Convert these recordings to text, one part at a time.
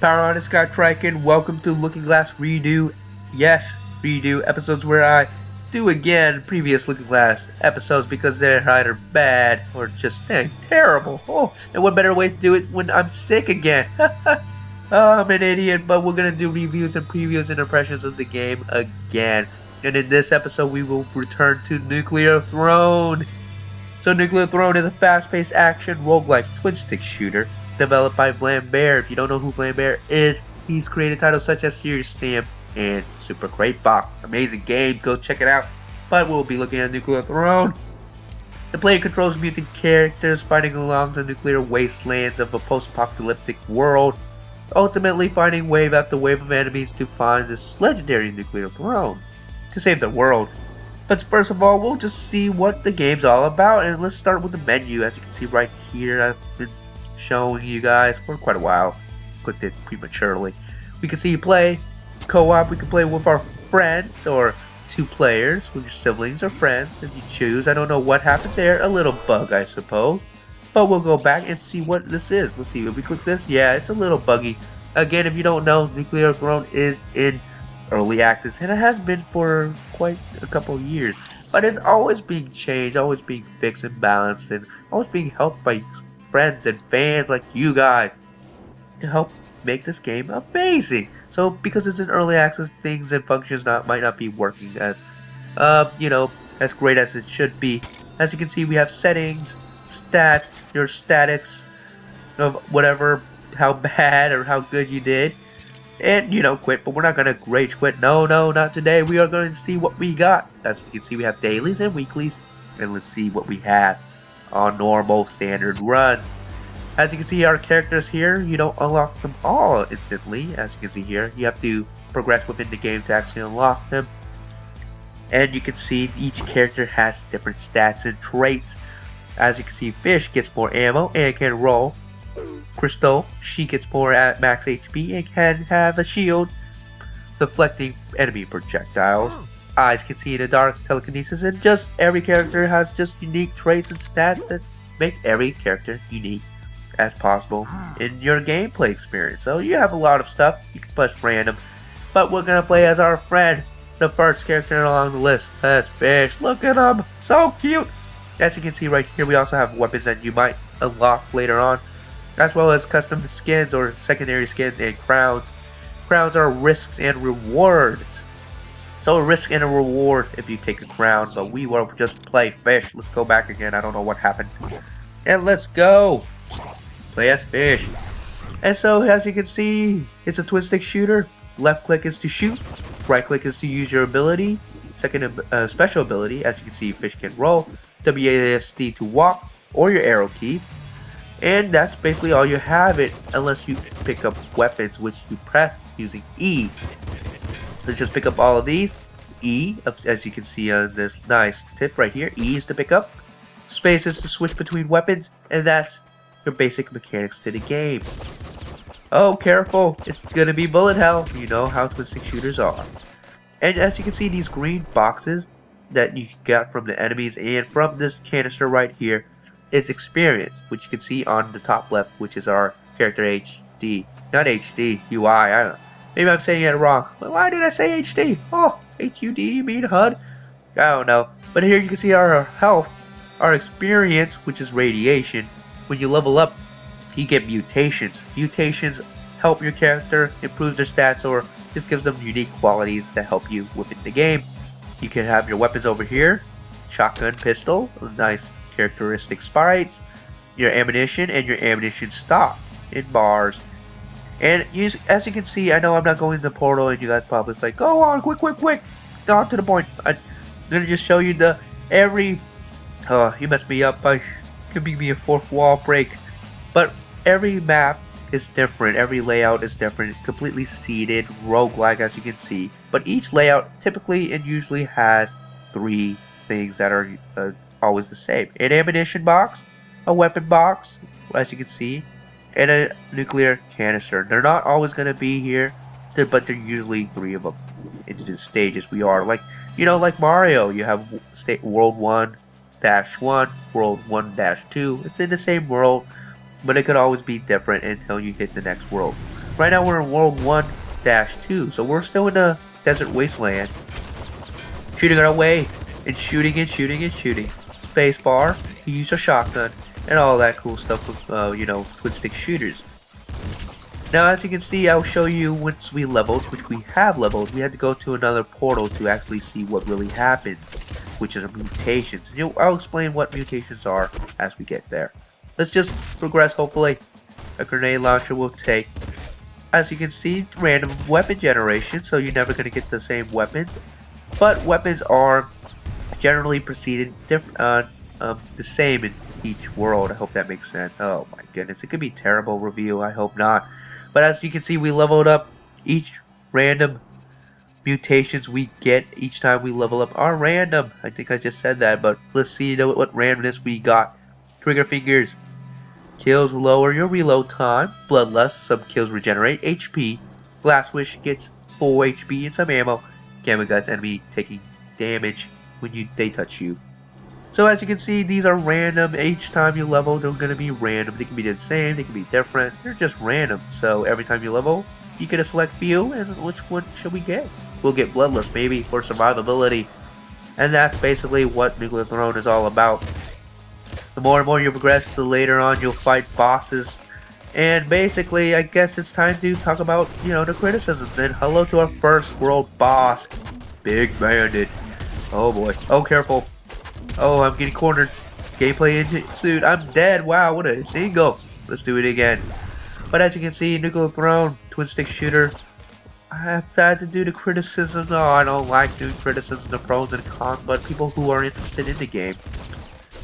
Power on SkyTryke and welcome to Looking Glass Redo. Yes, redo episodes where I do again previous Looking Glass episodes because they're either bad or just terrible. Oh, and what better way to do it when I'm sick again? I'm an idiot, but we're gonna do reviews and previews and impressions of the game again. And in this episode, we will return to Nuclear Throne. So Nuclear Throne is a fast-paced action roguelike twin-stick shooter developed by Vlambeer. If you don't know who Vlambeer is, he's created titles such as Serious Sam and Super Great Bach. Amazing games, go check it out. But we'll be looking at Nuclear Throne. The player controls mutant characters fighting along the nuclear wastelands of a post-apocalyptic world, ultimately fighting wave after wave of enemies to find this legendary Nuclear Throne to save the world. But first of all, we'll just see what the game's all about, and let's start with the menu. As you can see right here, I've been showing you guys for quite a while. Clicked it prematurely. We can see you play co-op. We can play with our friends or two players with your siblings or friends if you choose. I don't know what happened there. A little bug, I suppose. But we'll go back and see what this is. Let's see if we click this. Yeah, it's a little buggy. Again, if you don't know, Nuclear Throne is in early access, and it has been for quite a couple of years, but it's always being changed, always being fixed and balanced, and always being helped by friends and fans like you guys to help make this game amazing. So because it's in early access, things and functions might not be working as as great as it should be. As you can see, we have settings, stats, your statics of whatever, how bad or how good you did, and quit. But we're not gonna rage quit. No, not today. We are going to see what we got. As you can see, we have dailies and weeklies, and let's see what we have on normal standard runs. As you can see, our characters here, you don't unlock them all instantly. As you can see here, you have to progress within the game to actually unlock them. And you can see each character has different stats and traits. As you can see, Fish gets more ammo and can roll. Crystal, she gets more at max HP and can have a shield deflecting enemy projectiles. Eyes can see in the dark, telekinesis, and just every character has just unique traits and stats that make every character unique as possible in your gameplay experience. So you have a lot of stuff, you can push random, but we're gonna play as our friend, the first character along the list. That's Fish. Look at him, so cute. As you can see right here, we also have weapons that you might unlock later on, as well as custom skins or secondary skins and crowns. Crowns are risks and rewards. So a risk and a reward if you take a crown, but we will just play Fish. Let's go back again. I don't know what happened. And let's go. Play as Fish. And so as you can see, it's a twin stick shooter. Left click is to shoot. Right click is to use your ability. Second special ability, as you can see, Fish can roll. WASD to walk, or your arrow keys. And that's basically all you have it, unless you pick up weapons, which you press using E. Let's just pick up all of these. E, as you can see on this nice tip right here, E is to pick up. Space is to switch between weapons, and that's your basic mechanics to the game. Oh, careful, it's gonna be bullet hell. You know how twin stick shooters are. And as you can see, these green boxes that you got from the enemies and from this canister right here is experience, which you can see on the top left, which is our character HD. Not HD, UI, I don't know. Maybe I'm saying it wrong. But why did I say HD? Oh, HUD, you mean HUD? I don't know. But here you can see our health, our experience, which is radiation. When you level up, you get mutations. Mutations help your character improve their stats or just gives them unique qualities that help you within the game. You can have your weapons over here. Shotgun, pistol, nice characteristic sprites, your ammunition, and your ammunition stock in bars. And as you can see, I know I'm not going to the portal, and you guys probably like, go on, quick, on to the point. I'm gonna just show you you messed me up by giving me a fourth wall break. But every map is different, every layout is different, completely seeded, roguelike as you can see. But each layout typically and usually has three things that are always the same: an ammunition box, a weapon box, as you can see, and a nuclear canister. They're not always going to be here, but they're usually three of them into the stages we are. Like Mario, you have World 1-1, World 1-2. It's in the same world, but it could always be different until you hit the next world. right now we're in World 1-2, so we're still in the desert wastelands. Shooting our way, and shooting and shooting and shooting. Spacebar to use a shotgun, and all that cool stuff with, you know, twin stick shooters. Now, as you can see, I'll show you once we leveled, which we have leveled, we had to go to another portal to actually see what really happens, which is mutations. And I'll explain what mutations are as we get there. Let's just progress, hopefully. A grenade launcher will take, as you can see, random weapon generation, so you're never going to get the same weapons. But weapons are generally preceded different, the same in each world. I hope that makes sense. Oh my goodness, it could be a terrible review. I hope not. But as you can see, we leveled up. Each random mutations we get each time we level up are random. I think I just said that, but let's see what randomness we got. Trigger fingers. Kills lower your reload time. Bloodlust. Some kills regenerate HP. Blast wish gets full HP and some ammo. Gamma guts. Enemy taking damage when they touch you. So as you can see, these are random. Each time you level, they're going to be random. They can be the same, they can be different. They're just random. So every time you level, you get a select few, and which one should we get? We'll get Bloodlust maybe for survivability. And that's basically what Nuclear Throne is all about. The more and more you progress, the later on you'll fight bosses. And basically, I guess it's time to talk about, you know, the criticism. Then hello to our first world boss, Big Bandit. Oh boy. Oh, careful. Oh, I'm getting cornered. Gameplay ensued. I'm dead. Wow, what a dingo. Let's do it again. But as you can see, Nuclear Throne, twin stick shooter. I have had to do the criticism. No, I don't like doing criticism of pros and cons, but people who are interested in the game,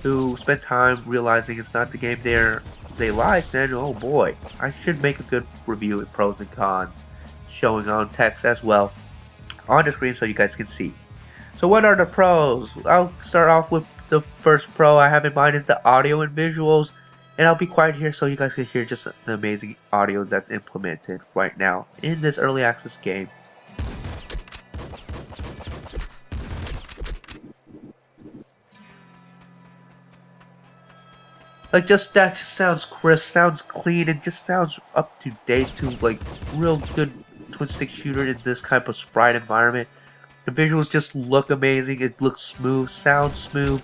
who spend time realizing it's not the game they like, then oh boy, I should make a good review with pros and cons, showing on text as well on the screen so you guys can see. So what are the pros? I'll start off with the first pro I have in mind is the audio and visuals. And I'll be quiet here so you guys can hear just the amazing audio that's implemented right now in this early access game. Like that just sounds crisp, sounds clean, it just sounds up to date to like real good twin stick shooter in this type of sprite environment. The visuals just look amazing, it looks smooth, sounds smooth,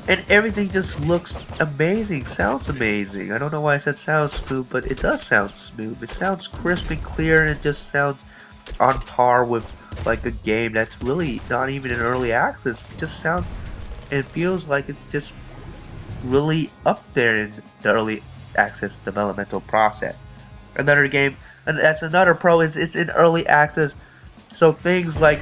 and everything just looks amazing, sounds amazing. I don't know why I said sounds smooth, but it does sound smooth. It sounds crisp and clear, and it just sounds on par with like a game that's really not even in early access. It just sounds and feels like it's just really up there in the early access developmental process. Another game, and that's another pro, is it's in early access. So things like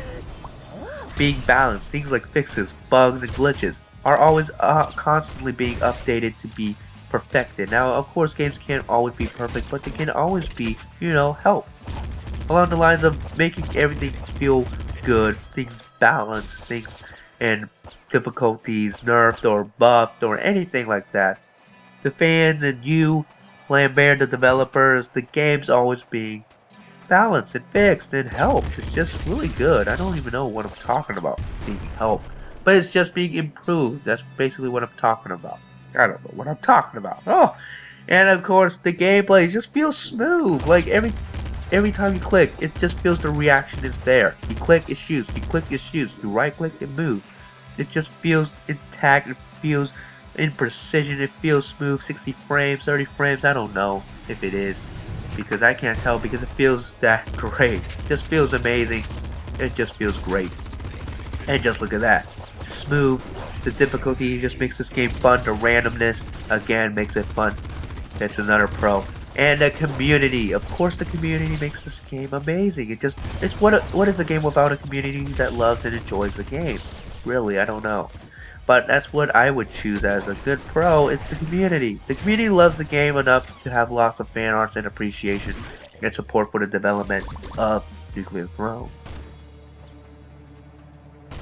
being balanced, things like fixes, bugs, and glitches are always constantly being updated to be perfected. Now, of course, games can't always be perfect, but they can always be, you know, helped. Along the lines of making everything feel good, things balanced, things and difficulties nerfed or buffed or anything like that. The fans and you, Vlambeer, the developers, the game's always being balanced and fixed and helped. It's just really good. I don't even know what I'm talking about being helped, but it's just being improved. That's basically what I'm talking about. I don't know what I'm talking about. Oh, and of course the gameplay just feels smooth. Like every time you click, it just feels the reaction is there. You click, it shoots. You click, it shoots. You right click, it moves. It just feels intact. It feels in precision. It feels smooth. 60 frames, 30 frames. I don't know if it is, because I can't tell, because it feels that great. It just feels amazing. It just feels great. And just look at that. Smooth. The difficulty just makes this game fun. The randomness, again, makes it fun. That's another pro. And the community. Of course, the community makes this game amazing. It's what is a game without a community that loves and enjoys the game? Really, I don't know. But that's what I would choose as a good pro. It's the community. The community loves the game enough to have lots of fan arts and appreciation and support for the development of Nuclear Throne.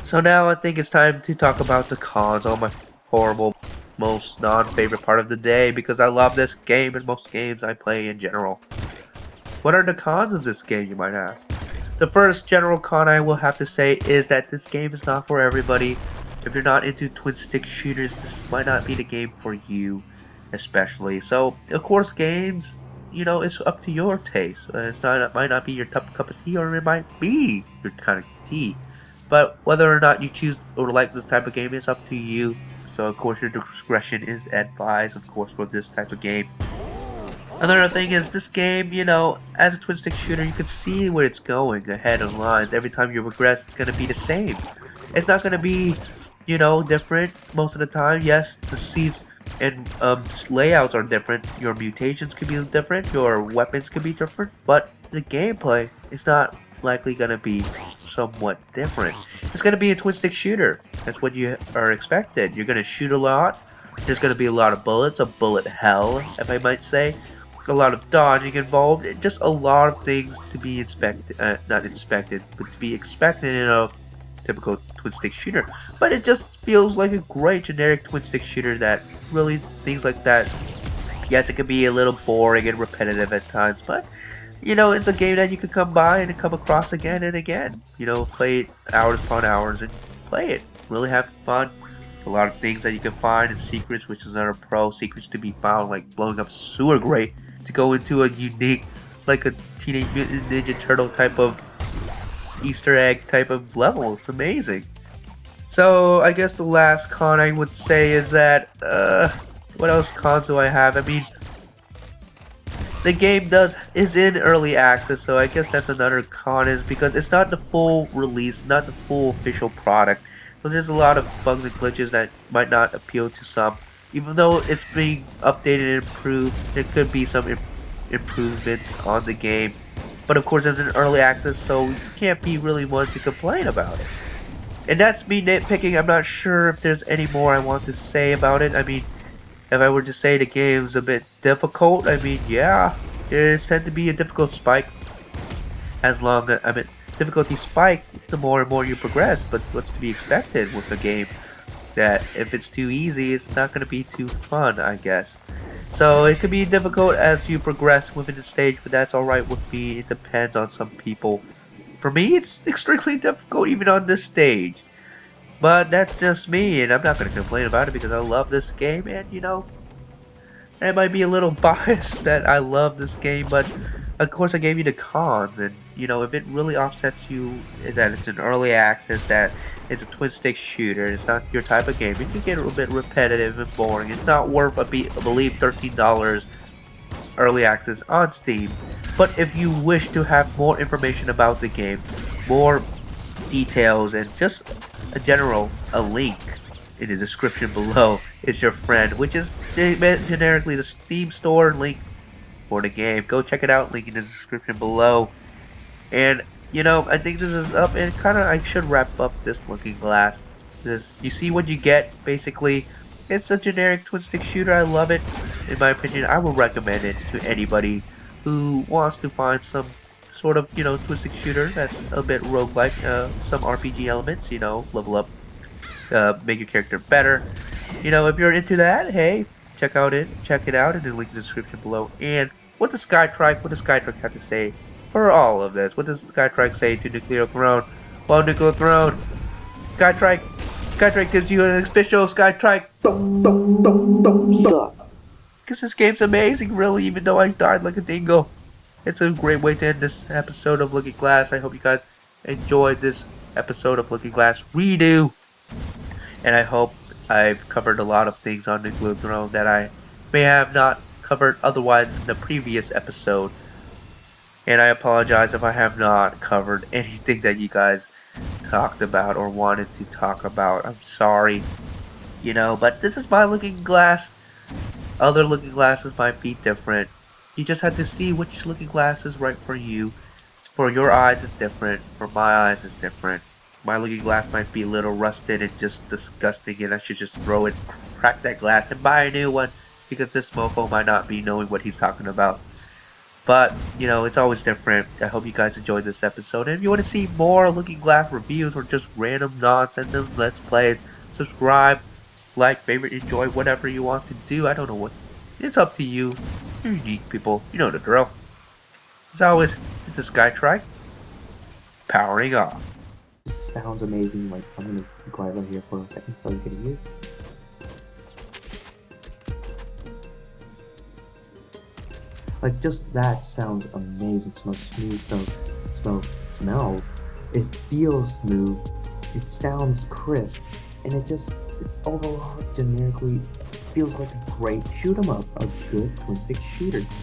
So now I think it's time to talk about the cons. Oh, my horrible, most non-favorite part of the day, because I love this game and most games I play in general. What are the cons of this game, you might ask? The first general con I will have to say is that this game is not for everybody. If you're not into twin stick shooters, this might not be the game for you, especially. So, of course, games it's up to your taste. It might not be your cup of tea, or it might be your kind of tea. But whether or not you choose or like this type of game is up to you. So of course your discretion is advised, of course, for this type of game. Another thing is this game, as a twin stick shooter, you can see where it's going ahead of lines. Every time you progress, it's going to be the same. It's not going to be, different most of the time. Yes, the seeds and layouts are different. Your mutations could be different. Your weapons could be different. But the gameplay is not likely going to be somewhat different. It's going to be a twin stick shooter. That's what you are expected. You're going to shoot a lot. There's going to be a lot of bullets, a bullet hell, if I might say. A lot of dodging involved, and just a lot of things to be not inspected, but to be expected in a typical twin stick shooter. But it just feels like a great generic twin stick shooter that really, things like that. Yes, it can be a little boring and repetitive at times, but it's a game that you can come by and come across again and again. Play it hours upon hours and play it. Really have fun. A lot of things that you can find in secrets, which is another pro. Secrets to be found, like blowing up sewer grate, to go into a unique, like a Teenage Mutant Ninja Turtle type of Easter egg type of level. It's amazing. So I guess the last con I would say is that, what else cons do I have? I mean, the game is in early access, so I guess that's another con, is because it's not the full release, not the full official product. So there's a lot of bugs and glitches that might not appeal to some. Even though it's being updated and improved, there could be some improvements on the game. But of course, it's an early access, so you can't be really one to complain about it. And that's me nitpicking. I'm not sure if there's any more I want to say about it. I mean, if I were to say the game's a bit difficult, I mean, yeah, there's tend to be a difficult spike. Difficulty spike the more and more you progress, but what's to be expected with a game that if it's too easy, it's not going to be too fun, I guess. So it could be difficult as you progress within the stage, but that's alright with me. It depends on some people. For me, it's extremely difficult even on this stage. But that's just me, and I'm not going to complain about it because I love this game, and I might be a little biased that I love this game, but of course I gave you the cons, and if it really offsets you that it's an early access, that it's a twin stick shooter, it's not your type of game, it can get a little bit repetitive and boring. It's not worth, I believe, $13 early access on Steam. But if you wish to have more information about the game, more details, and just a link in the description below is your friend, which is generically the Steam store link for the game. Go check it out, link in the description below. And I think this is up, and I should wrap up this looking glass. You see what you get. Basically, it's a generic twin stick shooter. I love it. In my opinion, I will recommend it to anybody who wants to find some sort of twin stick shooter that's a bit roguelike, some RPG elements, level up, make your character better. If you're into that, hey, check it out in the link in the description below. And what does SkyTryke have to say for all of this? What does SkyTryke say to Nuclear Throne? Well, Nuclear Throne, SkyTryke gives you an official SkyTryke. Because this game's amazing, really, even though I died like a dingo. It's a great way to end this episode of Looking Glass. I hope you guys enjoyed this episode of Looking Glass Redo. And I hope I've covered a lot of things on Nuclear Throne that I may have not covered otherwise in the previous episode. And I apologize if I have not covered anything that you guys talked about or wanted to talk about. I'm sorry. But this is my Looking Glass. Other Looking Glasses might be different. You just have to see which looking glass is right for you. For your eyes, it's different. For my eyes, it's different. My looking glass might be a little rusted and just disgusting, and I should just throw it, crack that glass, and buy a new one, because this mofo might not be knowing what he's talking about. But, it's always different. I hope you guys enjoyed this episode. And if you want to see more Looking Glass reviews or just random nonsense and Let's Plays, subscribe, like, favorite, enjoy, whatever you want to do. I don't know what. It's up to you. You're unique people. You know the drill. As always, this is SkyTryke, powering off. Sounds amazing. Like, I'm gonna be quiet right here for a second so you can hear. Like just that sounds amazing. Smells smooth. Smells. It feels smooth. It sounds crisp, and it's overall generically feels like a great shoot 'em up, a good twin stick shooter.